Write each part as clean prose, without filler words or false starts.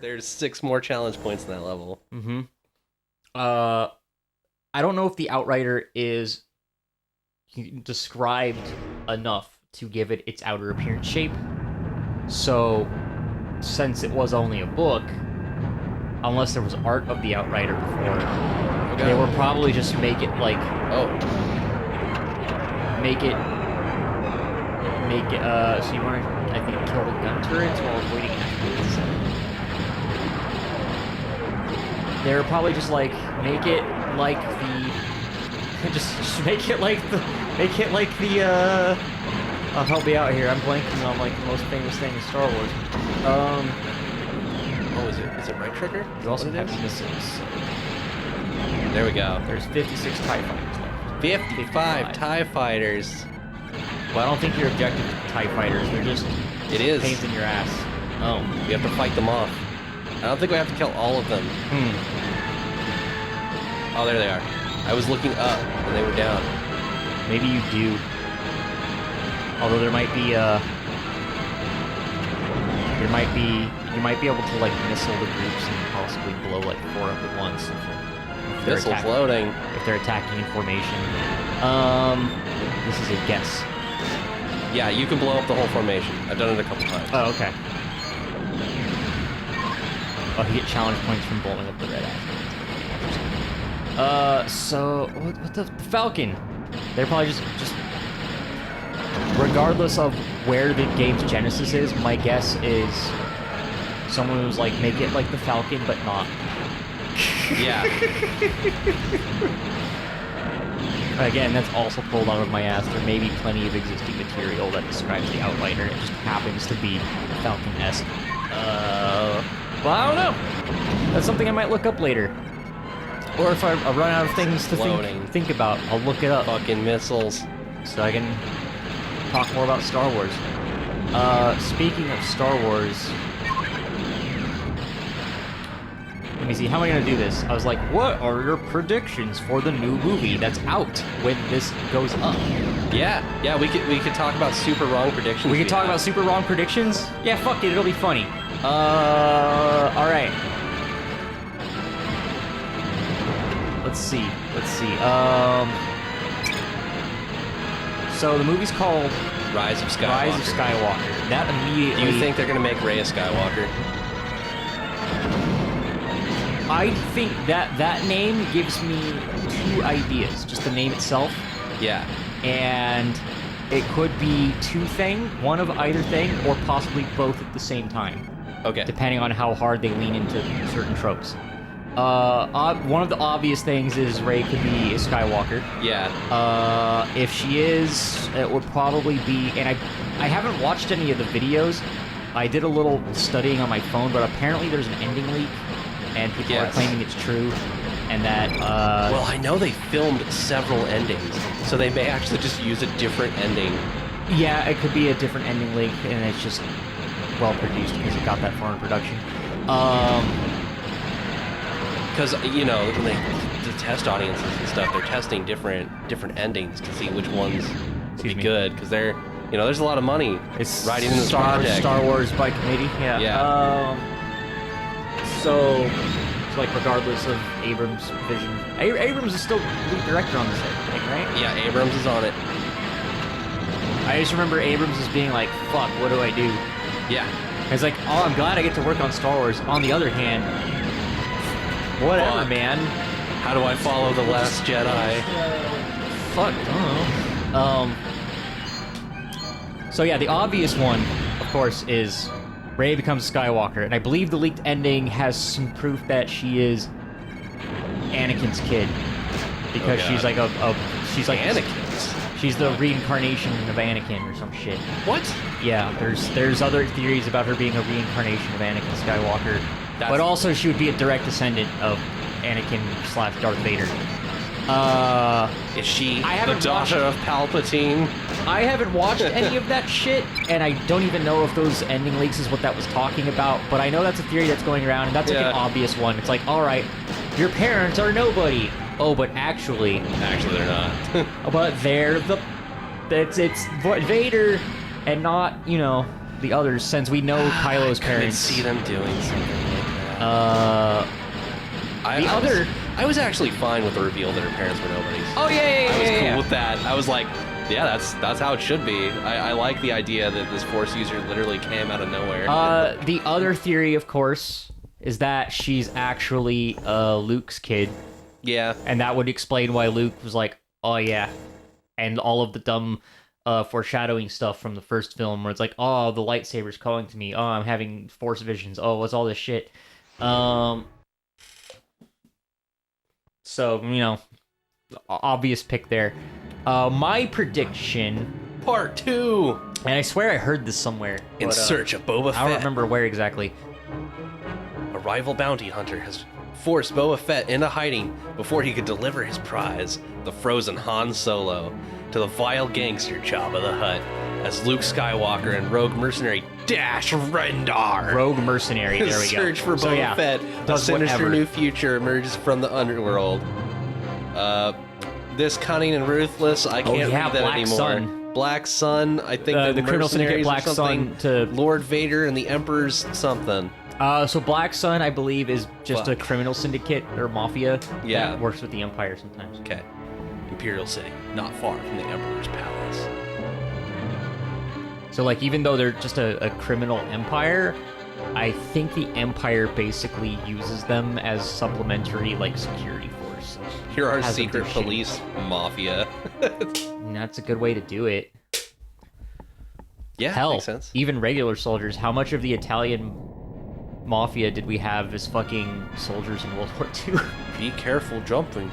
there's 6 more challenge points in that level. Mm-hmm. I don't know if the Outrider is described enough to give it its outer appearance shape. So, since it was only a book, unless there was art of the Outrider before, they were probably just make it like... Oh. Make it, so you want to, I think, kill the gun turrets while avoiding afterwards. They're probably just like, make it like the, just make it like the, help me out here, I'm blanking on like the most famous thing in Star Wars. Oh, is it right trigger? You also have missiles. There we go. There's 56 TIE fighters left. 55 TIE fighters. Well, I don't think you're objective to TIE fighters. They're just pains in your ass. Oh, we have to fight them off. I don't think we have to kill all of them. Oh, there they are. I was looking up and they were down. Maybe you do. Although there might be you might be able to like missile the groups and possibly blow like 4 up at once. Missile floating. If they're attacking in formation. This is a guess. Yeah, you can blow up the whole formation. I've done it a couple times. Oh, okay. Oh, you get challenge points from blowing up the red asteroids. So what the Falcon? They're probably just regardless of where the game's genesis is, my guess is someone who's like, make it like the Falcon, but not. Yeah. Again, that's also pulled out of my ass. There may be plenty of existing material that describes the Outrider. It just happens to be Falcon-esque. Well, I don't know. That's something I might look up later. Or if I run out of things to think about, I'll look it up. Fucking missiles. So I can talk more about Star Wars. Speaking of Star Wars... Let me see, how am I going to do this? I was like, what are your predictions for the new movie that's out when this goes up? Yeah, we could talk about super wrong predictions. We could talk about super wrong predictions? Yeah, fuck it, it'll be funny. Alright. Let's see. So the movie's called... Rise of Skywalker. That immediately... Do you think they're going to make Rey a Skywalker? I think that name gives me 2 ideas. Just the name itself. Yeah. And it could be 2 things, one of either thing, or possibly both at the same time. Okay. Depending on how hard they lean into certain tropes. One of the obvious things is Rey could be a Skywalker. Yeah. If she is, it would probably be... And I haven't watched any of the videos. I did a little studying on my phone, but apparently there's an ending leak. And people are claiming it's true, and that, Well, I know they filmed several endings, so they may actually just use a different ending. Yeah, it could be a different ending link, and it's just well-produced because it got that far in production. Because, you know, the test audiences and stuff, they're testing different endings to see which ones would be good, because they're, you know, there's a lot of money riding in this project. Star Wars by committee, yeah. So, like, regardless of Abrams' vision... Abrams is still lead director on this thing, right? Yeah, Abrams is on it. I just remember Abrams as being like, fuck, what do I do? Yeah. It's like, oh, I'm glad I get to work on Star Wars. On the other hand, whatever, man. How do I follow The Last Jedi? Fuck, I don't know. So yeah, the obvious one, of course, is... Rey becomes Skywalker, and I believe the leaked ending has some proof that she is Anakin's kid, because she's like she's like Anakin's. She's the reincarnation of Anakin or some shit. What? Yeah, there's other theories about her being a reincarnation of Anakin Skywalker, but also she would be a direct descendant of Anakin/Darth Vader. Is she the daughter of Palpatine? I haven't watched any of that shit, and I don't even know if those ending leaks is what that was talking about, but I know that's a theory that's going around, and that's like an obvious one. It's like, alright, your parents are nobody. Oh, but actually... Actually, they're not. But they're the... It's Vader, and not, you know, the others, since we know Kylo's parents. I could see them doing something like that. I was actually fine with the reveal that her parents were nobodies. Oh yeah. I was cool with that. I was like, yeah, that's how it should be. I like the idea that this Force user literally came out of nowhere. The other theory, of course, is that she's actually Luke's kid. Yeah. And that would explain why Luke was like, oh yeah. And all of the dumb foreshadowing stuff from the first film where it's like, oh, the lightsaber's calling to me. Oh, I'm having Force visions. Oh, what's all this shit? So, you know, obvious pick there. My prediction... Part 2! And I swear I heard this somewhere. In search of Boba Fett. I don't remember where exactly. A rival bounty hunter has forced Boba Fett into hiding before he could deliver his prize, the frozen Han Solo, to the vile gangster Jabba the Hutt, as Luke Skywalker and rogue mercenary Dash Rendar. Rogue mercenary, there we go. Search for Boba Fett, a sinister new future emerges from the underworld. This cunning and ruthless, I can't read that Black anymore. Sun. Black Sun, I think the criminal syndicate Black Sun to Lord Vader and the Emperor's something. So Black Sun, I believe, is just a criminal syndicate or mafia. Yeah. That works with the Empire sometimes. Okay. Imperial City, not far from the Emperor's palace. So, like, even though they're just a criminal empire, I think the Empire basically uses them as supplementary, like, security force. You're our secret police mafia. That's a good way to do it. Yeah, hell, makes sense. Even regular soldiers. How much of the Italian mafia did we have as fucking soldiers in World War II? Be careful jumping.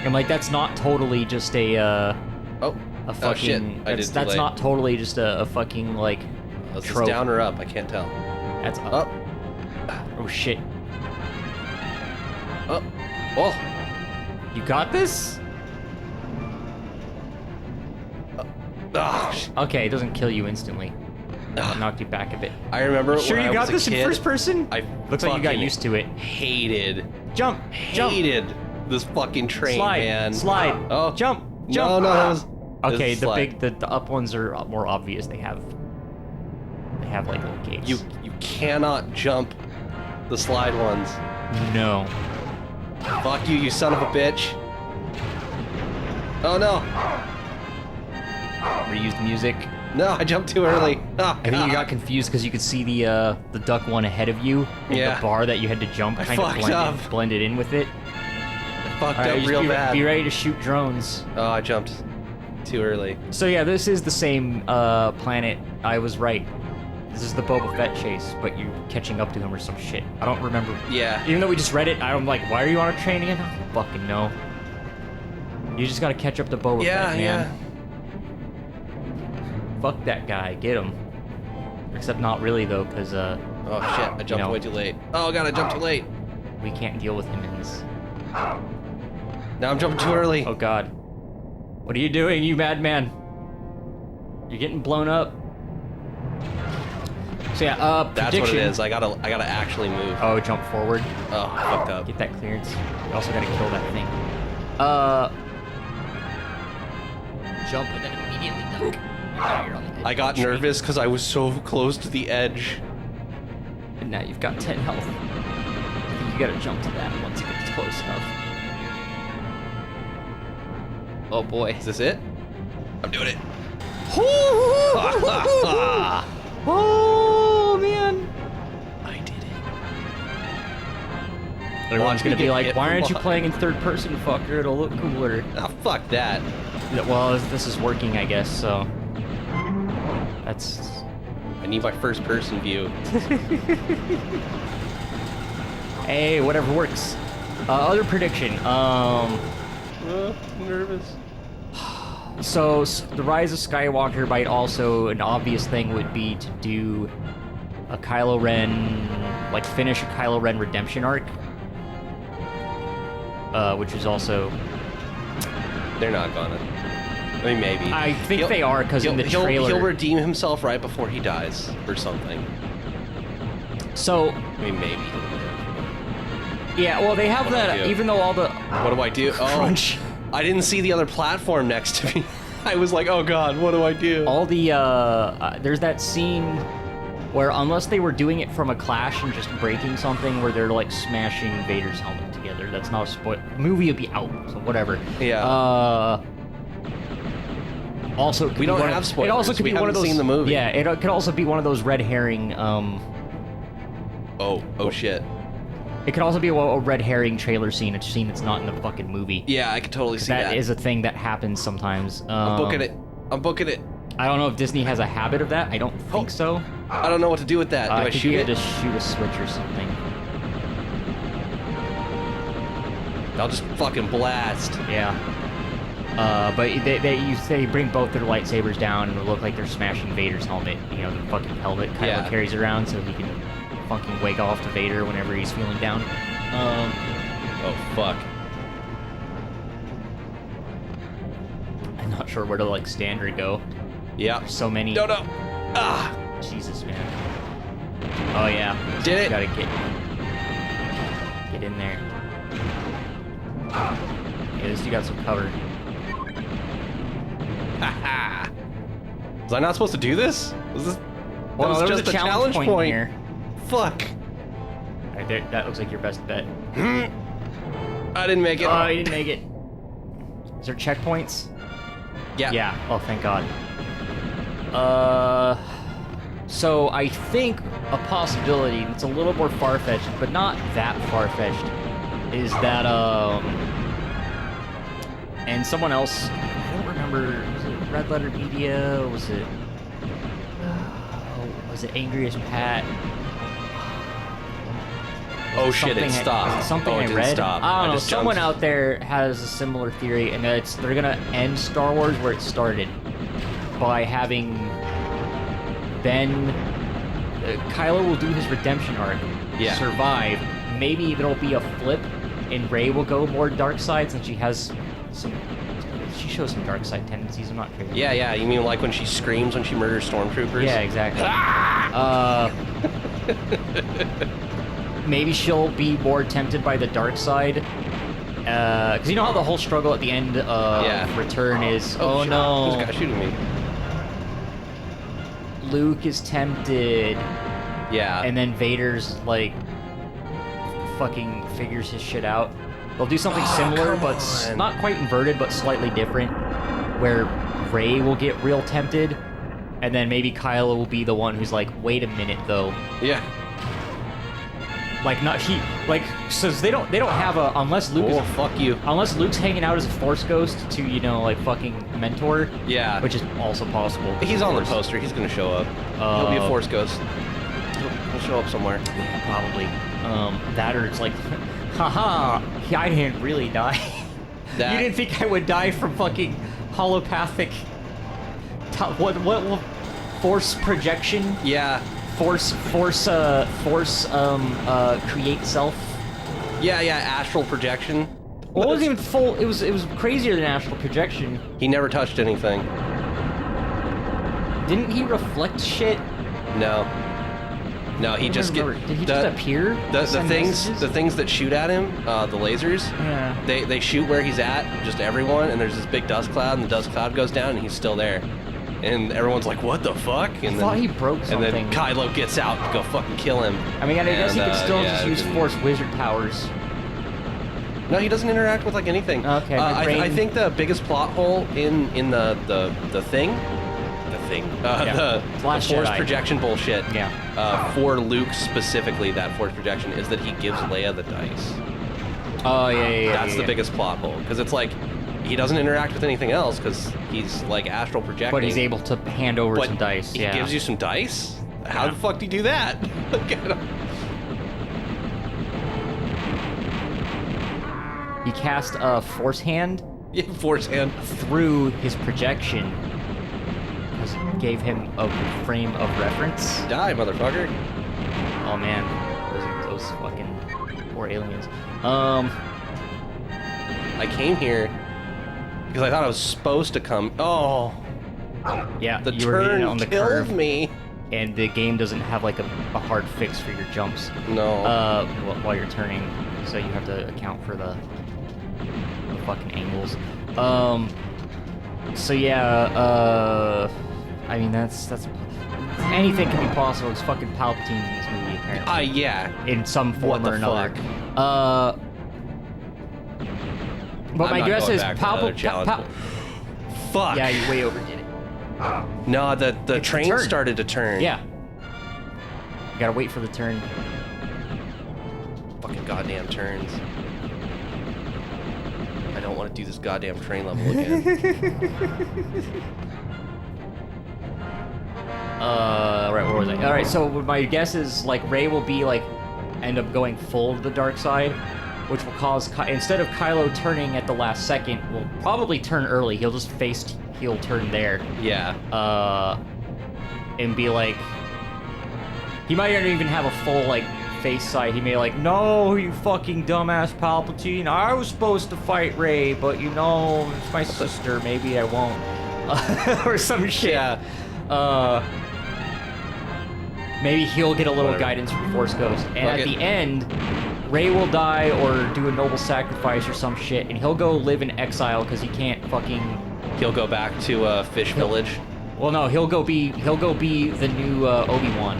And like, that's not totally just a fucking. Shit. That's not totally just a fucking like. Is this trope. down or up? I can't tell. That's up. Oh shit. Up. Oh. You got this? Okay, it doesn't kill you instantly. It knocked you back a bit. I remember sure when you I got was a this kid, in first person? Looks like you got used to it. Hated this fucking train, slide, man. Slide. Oh. Jump. No, that was... Okay, the up ones are more obvious. They have like little gates. You cannot jump the slide ones. No. Fuck you, you son of a bitch. Oh no. Reused music. No, I jumped too early. Oh, I think you got confused because you could see the duck one ahead of you. Yeah. The bar that you had to jump kind of blended in with it. I fucked up real bad. Be ready to shoot drones. Oh, I jumped too early. So yeah, this is the same planet. I was right. This is the Boba Fett chase, but you're catching up to him or some shit. I don't remember. Yeah. Even though we just read it, I'm like, why are you on a train again? I don't fucking know. You just gotta catch up to Boba Fett, man. Yeah. Fuck that guy. Get him. Except not really, though, because, oh, shit. I jumped way too late. Oh, God, I jumped too late. We can't deal with him in this. Now I'm jumping too early. Oh, God. What are you doing, you madman? You're getting blown up. So, yeah, That's prediction. what it is. I gotta actually move. Oh, jump forward. Oh, I fucked up. Get that clearance. You also gotta kill that thing. Jump and then immediately duck. You're on the edge. I got nervous because I was so close to the edge. And now you've got 10 health. I think you gotta jump to that once it gets close enough. Oh boy. Is this it? I'm doing it. Oh man. I did it. Everyone's gonna be like, why aren't you playing in third person, fucker? It'll look cooler. Ah, fuck that. Well, this is working, I guess, so. That's... I need my first person view. Hey, whatever works. Other prediction. I'm nervous. So, the Rise of Skywalker might also, an obvious thing would be to do a Kylo Ren, like finish a Kylo Ren redemption arc. Which is also... They're not gonna. I mean, maybe. I think they are, because in the trailer... He'll redeem himself right before he dies, or something. So... I mean, maybe. Yeah, well, they have that, even though all the... What do I do? Crunch. Oh, I didn't see the other platform next to me. I was like, oh god, what do I do? All the, there's that scene Where unless they were doing it from a clash and just breaking something, where they're like smashing Vader's helmet together, that's not a spoil. The movie would be out, so whatever. Yeah. Also, we don't have spoilers. It also could we be one of haven't those. seen the movie. Yeah, it could also be one of those red herring. Oh shit. It could also be a red herring trailer scene, a scene that's not in the fucking movie. Yeah, I could totally see that. That is a thing that happens sometimes. I'm booking it. I'm booking it. I don't know if Disney has a habit of that. I don't think so. I don't know what to do with that. Do I shoot it? Just shoot a switch or something. I'll just fucking blast. Yeah. But you say bring both their lightsabers down and it look like they're smashing Vader's helmet. You know, the fucking helmet Kylo carries around so he can fucking wake off to Vader whenever he's feeling down. Oh fuck. I'm not sure where to like stand or go. Yeah. There's so many. No. Ah. Jesus, man. Oh yeah. Did it? Gotta get in there. Yeah, at least you got some cover. Haha. Was I not supposed to do this? Was this? Well, that was there just was a challenge point here. Fuck. Alright, that looks like your best bet. I didn't make it. Oh, you didn't make it. Is there checkpoints? Yeah. Yeah. Oh, thank God. So I think a possibility, it's a little more far-fetched, but not that far-fetched, is that, and someone else, I don't remember, was it Red Letter Media, or was it Angry as Pat? Oh shit, it stopped. Something it I didn't read. Stop. I don't know. just Someone jumped. out there has a similar theory, and that they're gonna end Star Wars where it started by having Ben. Kylo will do his redemption arc, survive. Maybe there'll be a flip, and Rey will go more dark side since she has some. She shows some dark side tendencies. I'm not crazy. Yeah. You mean like when she screams when she murders stormtroopers? Yeah, exactly. Maybe she'll be more tempted by the dark side. Because you know how the whole struggle at the end of Return is, oh shit. no. There's a guy shooting me. Luke is tempted. Yeah. And then Vader's like, fucking figures his shit out. They'll do something similar, but not quite inverted, but slightly different. Where Rey will get real tempted. And then maybe Kylo will be the one who's like, wait a minute though. Yeah. Like so they don't have a unless Luke fuck you. Unless Luke's hanging out as a Force ghost to, you know, like fucking mentor. Yeah. Which is also possible. He's on the poster. He's gonna show up. He'll be a Force ghost. He'll show up somewhere. Yeah, probably. That or it's like, haha, I didn't really die. You didn't think I would die from fucking holopathic. What Force projection? Yeah. Force create self. Yeah, astral projection. Well, it wasn't even full. It was crazier than astral projection. He never touched anything. Didn't he reflect shit? No, he just Did he just appear? The things that shoot at him, the lasers. Yeah. They shoot where he's at, just everyone, and there's this big dust cloud, and the dust cloud goes down, and he's still there. And everyone's like, what the fuck? And I thought he broke something. And then Kylo gets out to go fucking kill him. I mean, I guess he could still just use Force wizard powers. No, he doesn't interact with, like, anything. Okay, I think the biggest plot hole in the thing... the Force Jedi. projection bullshit. Yeah. For Luke specifically, that Force projection is that he gives Leia the dice. Oh, yeah. That's the biggest plot hole. Because it's like... He doesn't interact with anything else because he's like astral projecting. But he's able to hand over some dice. He gives you some dice? How the fuck do you do that? He cast a Force hand. Yeah, Force hand. Through his projection. Gave him a frame of reference. Die, motherfucker. Oh man. Those fucking poor aliens. I came here because I thought I was supposed to come. Oh. Yeah, the you were hitting turn it on the killed curve, me. And the game doesn't have like a hard fix for your jumps. No. While you're turning, so you have to account for the fucking angles. So yeah, I mean that's anything can be possible, it's fucking Palpatine's in this movie, apparently. Yeah. In some form What or the another. fuck? But my guess is Palpatine. Fuck. Yeah, you way overdid it. No, the train turn. started to turn. Yeah. You gotta wait for the turn. Fucking goddamn turns. I don't want to do this goddamn train level again. Right, where was I? Alright, so my guess is, like, Rey will be, like, end up going full to the dark side, which will cause, instead of Kylo turning at the last second, will probably turn early. He'll just he'll turn there. Yeah. And be like, he might not even have a full, like, face side. He may like, no, you fucking dumbass Palpatine. I was supposed to fight Rey, but you know, it's my sister. Maybe I won't. Or some shit. Yeah. Maybe he'll get a little Whatever. guidance from Force Ghost. And Fuck at it. the end, Rey will die or do a noble sacrifice or some shit, and he'll go live in exile because he can't fucking... He'll go back to Fish Village. Well, no, he'll go be the new Obi-Wan.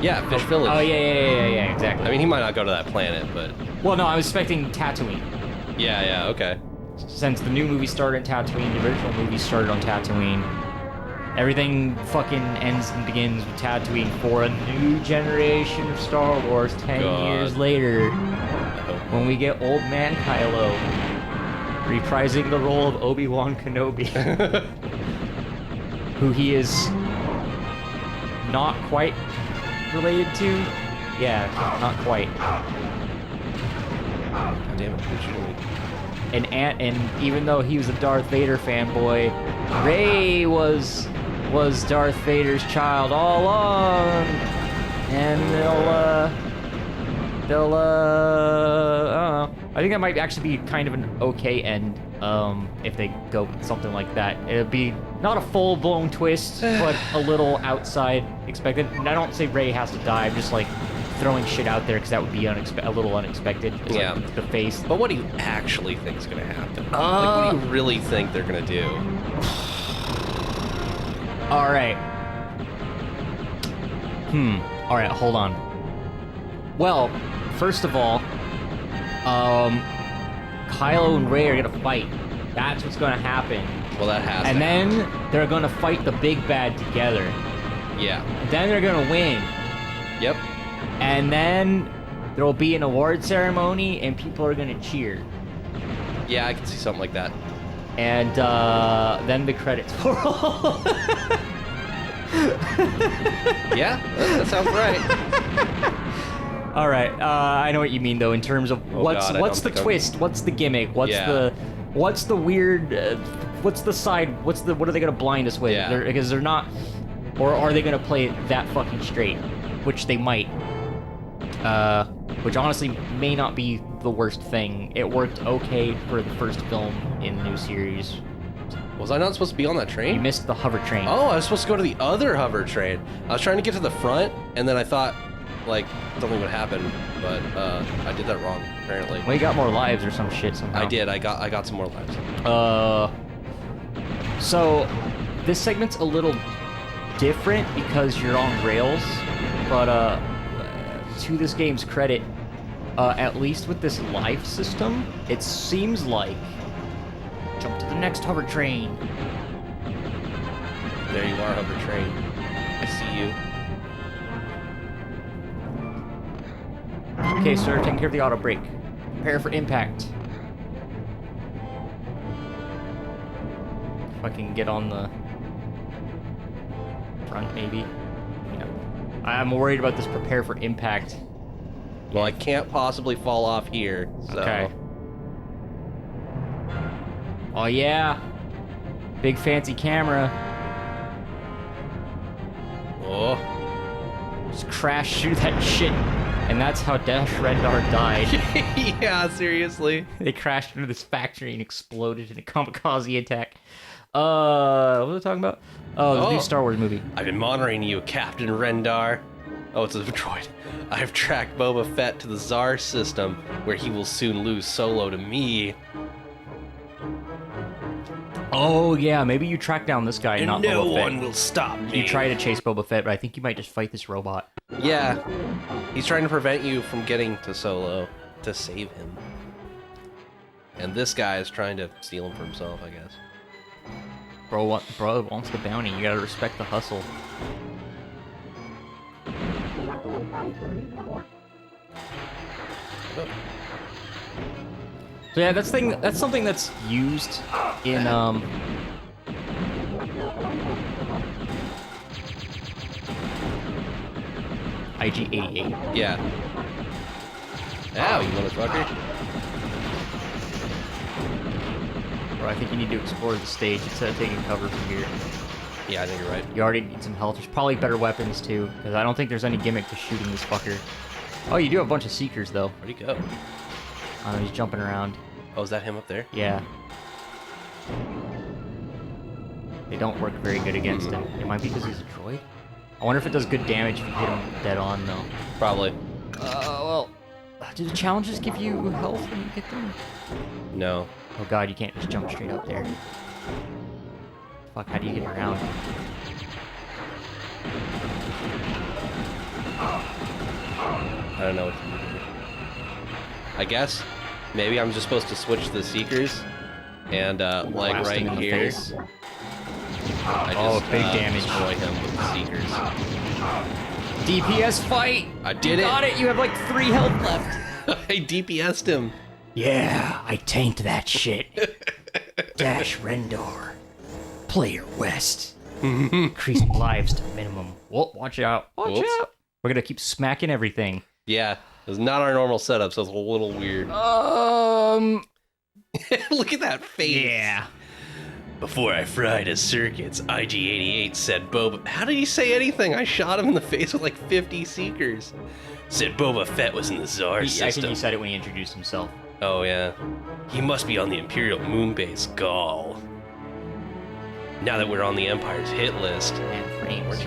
Yeah, Fish Village. Oh, yeah, exactly. I mean, he might not go to that planet, but... Well, no, I was expecting Tatooine. Yeah, okay. Since the new movie started in Tatooine, the original movie started on Tatooine. Everything fucking ends and begins with Tatooine for a new generation of Star Wars 10 years later. When we get old man Kylo reprising the role of Obi-Wan Kenobi. Who he is not quite related to. Yeah, not quite. God damn it, what you doing? And even though he was a Darth Vader fanboy, Rey was Darth Vader's child all along, and I don't know. I think that might actually be kind of an okay end, if they go with something like that. It'd be not a full-blown twist, but a little outside expected. And I don't say Rey has to die. I'm just like throwing shit out there because that would be a little unexpected. It's Yeah. like the face. But what do you actually think is going to happen? Like, what do you really think they're going to do? All right. All right, hold on. Well, first of all, Kylo and Rey are gonna fight. That's what's gonna happen. Well, that has And to happen. then they're gonna fight the big bad together. Yeah. And then they're gonna win. Yep. And then there will be an award ceremony, and people are gonna cheer. Yeah, I can see something like that. And then the credits roll. Yeah, that sounds right. All right, I know what you mean though. In terms of what's God, the twist, what's the gimmick, what's the weird, what's the side, what are they gonna blind us with? Yeah. Because they're not, or are they gonna play it that fucking straight? Which they might. Which honestly may not be the worst thing. It worked okay for the first film in the new series. Was I not supposed to be on that You train? missed the hover train. Oh, I was supposed to go to the other hover train. I was trying to get to the front, and then I thought, like, something would happen, but I did that wrong, apparently. Well, you got more lives or some shit somehow. I did. I got some more lives. So this segment's a little different because you're on rails, but to this game's credit, at least with this life system, it seems like jump to the next hover train. There you are, hover train. I see you. Okay, sir, taking care of the auto brake. Prepare for impact. If I can get on the front, maybe. You know, I'm worried about this prepare for impact. Well, I can't possibly fall off here, so... Okay. Oh yeah, big fancy camera. Oh. Just crash through that shit, and that's how Dash Rendar died. Yeah, seriously. They crashed into this factory and exploded in a kamikaze attack. What was I talking about? Oh, the new Star Wars movie. I've been monitoring you, Captain Rendar. Oh, it's a droid. I've tracked Boba Fett to the Tsar system, where he will soon lose Solo to me. Oh, yeah, maybe you track down this guy, And not no Boba Fett. one will stop me. You try to chase Boba Fett, but I think you might just fight this robot. Yeah. He's trying to prevent you from getting to Solo to save him. And this guy is trying to steal him for himself, I guess. Bro wants the bounty. You gotta respect the hustle. Oh. So yeah, that's something that's used in IG-88. Yeah. Ow, you motherfucker. Bro, I think you need to explore the stage instead of taking cover from here. Yeah, I think you're right. You already need some health. There's probably better weapons too, because I don't think there's any gimmick to shooting this fucker. Oh, you do have a bunch of Seekers though. Where'd he go? He's jumping around. Oh, is that him up there? Yeah. They don't work very good against him. It might be because he's a droid. I wonder if it does good damage if you hit him dead on though. Probably. Well, do the challenges give you health when you get them? No. Oh god, you can't just jump straight up there. Fuck, how do you get around? I don't know what to do here. I guess maybe I'm just supposed to switch the Seekers and like Blast right him in the here. face. I Oh, just, big damage. destroy him with the Seekers. DPS fight! I did You it! got it! You have like 3 health left! I DPS'd him. Yeah, I tanked that shit. Dash Rendar. Player West. Increasing lives to minimum. Whoa, watch out. Watch Whoops. out. We're gonna keep smacking everything. Yeah, it was not our normal setup, so it's a little weird. Look at that face. Yeah. Before I fried his circuits, IG-88 said Boba... How did he say anything? I shot him in the face with like 50 Seekers. Said Boba Fett was in the Tsar I system. think he said it when he introduced himself. Oh, yeah. He must be on the Imperial moon base, Gaul. Now that we're on the Empire's hit list, And frames.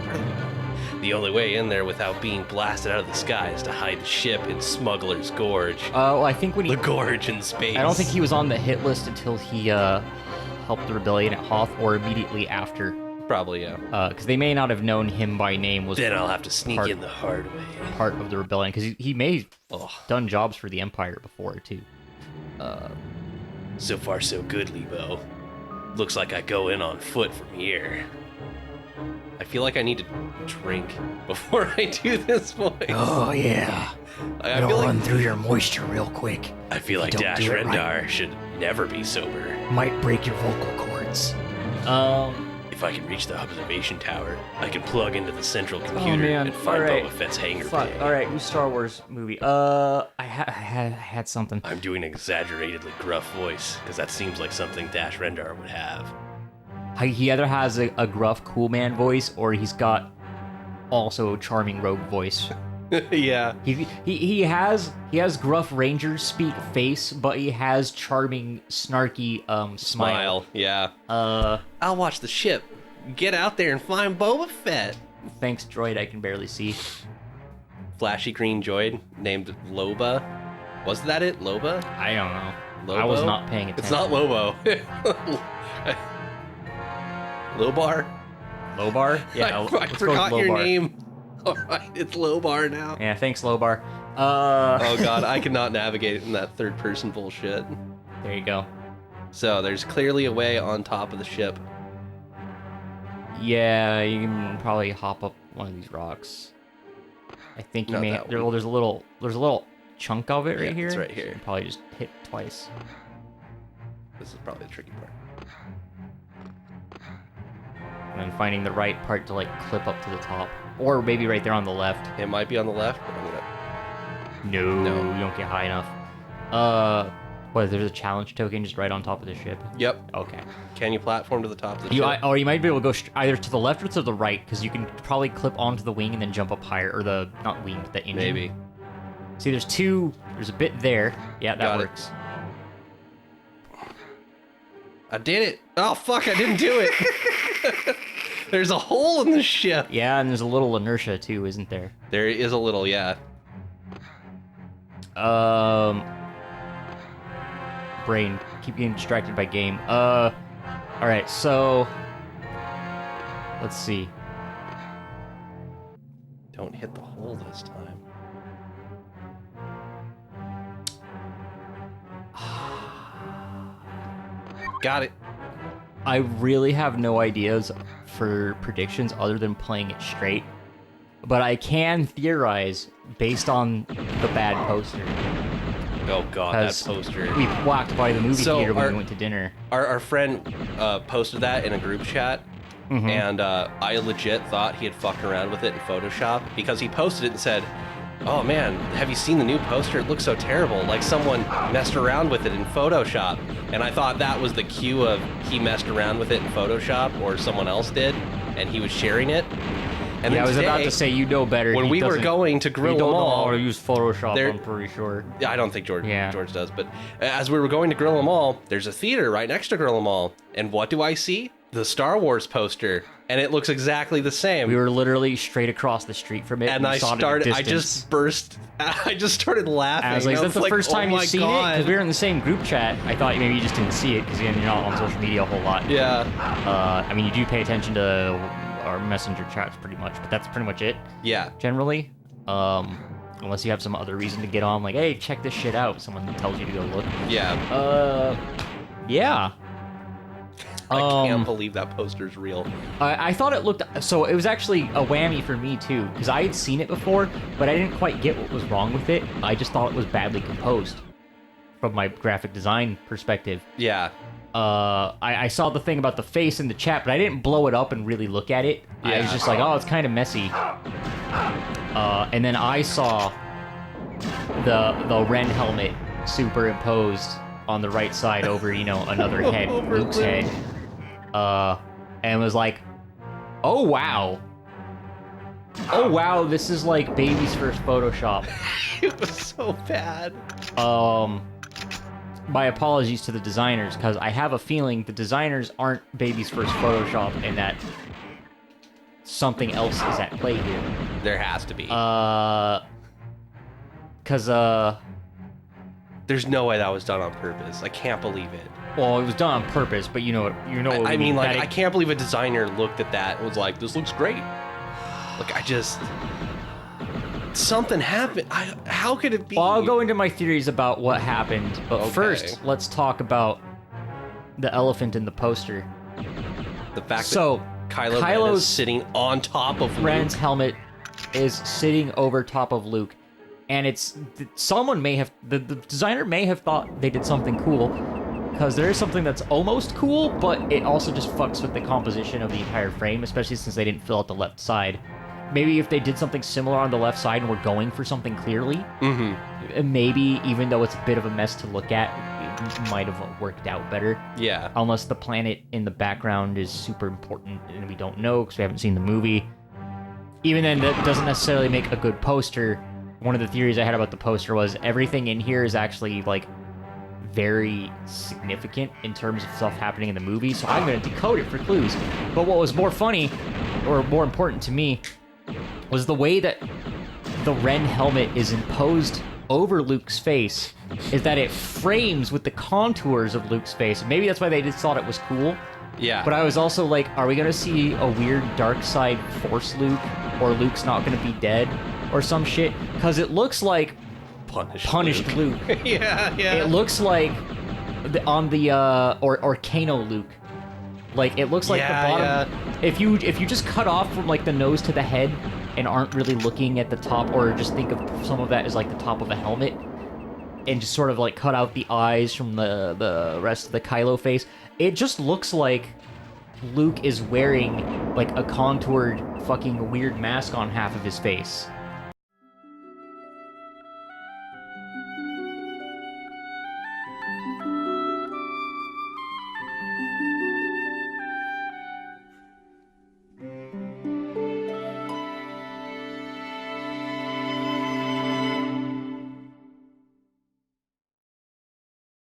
the only way in there without being blasted out of the sky is to hide the ship in Smuggler's Gorge. Well, I think when he... The gorge in space. I don't think he was on the hit list until he, helped the rebellion at Hoth, or immediately after. Probably, yeah. Because they may not have known him by name was Then I'll have to sneak part- in the hard way. part of the rebellion, because he may have Oh, done jobs for the Empire before, too. so far so good, Lebo. Looks like I go in on foot from here. I feel like I need to drink before I do this voice. Oh, yeah. I feel like through your moisture real quick. I feel like don't Dash do it Rendar should never be sober. Might break your vocal cords. If I can reach the observation tower, I can plug into the central computer man. and find Alright. Boba Fett's hangar Fuck. bay. All right, new Star Wars movie. I had something. I'm doing an exaggeratedly gruff voice because that seems like something Dash Rendar would have. He either has a gruff cool man voice, or he's got also a charming rogue voice. Yeah. He has gruff ranger speak face, but he has charming snarky smile. Yeah. I'll watch the ship. Get out there and find Boba Fett. Thanks, droid. I can barely see. Flashy green droid named Loba. Was that it? Loba? I don't know. Lobo? I was not paying attention. It's not Lobo. Lobar? Lobar? Yeah, I let's go with forgot your Lobar. name. All right, it's Lobar now. Yeah, thanks, Lobar. Oh god, I cannot navigate in that third-person bullshit. There you go. So there's clearly a way on top of the ship. Yeah, you can probably hop up one of these rocks. I think you Not may. that There, one. well, there's a little chunk of it right Yeah, here. it's right You here. can probably just hit twice. This is probably the tricky part. And then finding the right part to like clip up to the top, or maybe right there on the left. It might be on the left, but I'm gonna... No, No. you don't get high enough. What? There's a challenge token just right on top of the ship. Yep. Okay. Can you platform to the top of the You, ship? or you might be able to go either to the left or to the right, because you can probably clip onto the wing and then jump up higher, or the not wing, but the engine. Maybe. See, there's two. There's a bit there. Yeah, that Got it. works. I did it! Oh fuck, I didn't do it! There's a hole in the ship! Yeah, and there's a little inertia too, isn't there? There is a little, yeah. Brain, keep getting distracted by game. All right, so let's see. Don't hit the hole this time. Got it. I really have no ideas for predictions other than playing it straight, but I can theorize based on the bad poster. Oh god, that poster. We walked by the movie theater when we went to dinner. Our friend posted that in a group chat, and I legit thought he had fucked around with it in Photoshop because he posted it and said, "Oh man, have you seen the new poster? It looks so terrible. Like someone messed around with it in Photoshop." And I thought that was the cue of he messed around with it in Photoshop or someone else did, and he was sharing it. And yeah, I was about to say, you know better. When we were going to Gorilla Mall, Mall, know how to use Photoshop. I'm pretty sure. I don't think George does, but as we were going to Gorilla Mall, there's a theater right next to Gorilla Mall, and what do I see? The Star Wars poster, and it looks exactly the same. We were literally straight across the street from it, and I started. I just started laughing. I was like, "That's the first time you've seen it?" Because we were in the same group chat. I thought maybe you just didn't see it because you're not on social media a whole lot. Yeah. I mean, you do pay attention to our messenger chats pretty much, but that's pretty much it. Yeah. Generally, unless you have some other reason to get on, like, "Hey, check this shit out." Someone tells you to go look. Yeah. Yeah. I can't believe that poster's real. I thought it looked... So it was actually a whammy for me, too, because I had seen it before, but I didn't quite get what was wrong with it. I just thought it was badly composed from my graphic design perspective. Yeah. I saw the thing about the face in the chat, but I didn't blow it up and really look at it. Yeah. I was just like, oh, it's kind of messy. And then I saw the Ren helmet superimposed on the right side over, another head, Luke's head. And was like, oh wow, this is like baby's first Photoshop. It was so bad. My apologies to the designers, because I have a feeling the designers aren't baby's first Photoshop and that something else is at play here. There has to be. Because there's no way that was done on purpose. I can't believe it. Well, it was done on purpose, but you know what I mean, like, I can't believe a designer looked at that and was like, this looks great. Like, something happened. How could it be? Well, I'll go into my theories about what happened, but first, let's talk about the elephant in the poster. The fact that Kylo Ren is sitting on top of Luke. Ren's helmet is sitting over top of Luke. And the designer may have thought they did something cool, because there is something that's almost cool, but it also just fucks with the composition of the entire frame, especially since they didn't fill out the left side. Maybe if they did something similar on the left side and were going for something clearly, maybe, even though it's a bit of a mess to look at, it might have worked out better. Yeah. Unless the planet in the background is super important and we don't know because we haven't seen the movie. Even then, that doesn't necessarily make a good poster. One of the theories I had about the poster was everything in here is actually, like, very significant in terms of stuff happening in the movie, so I'm going to decode it for clues. But what was more funny, or more important to me, was the way that the Ren helmet is imposed over Luke's face, is that it frames with the contours of Luke's face. Maybe that's why they just thought it was cool. Yeah. But I was also like, are we going to see a weird dark side Force Luke, or Luke's not going to be dead? Or some shit, because it looks like punished Luke. Yeah. It looks like or Kano Luke. Like, it looks like the bottom. Yeah. If you just cut off from like the nose to the head and aren't really looking at the top, or just think of some of that as like the top of a helmet, and just sort of like cut out the eyes from the rest of the Kylo face, it just looks like Luke is wearing like a contoured fucking weird mask on half of his face.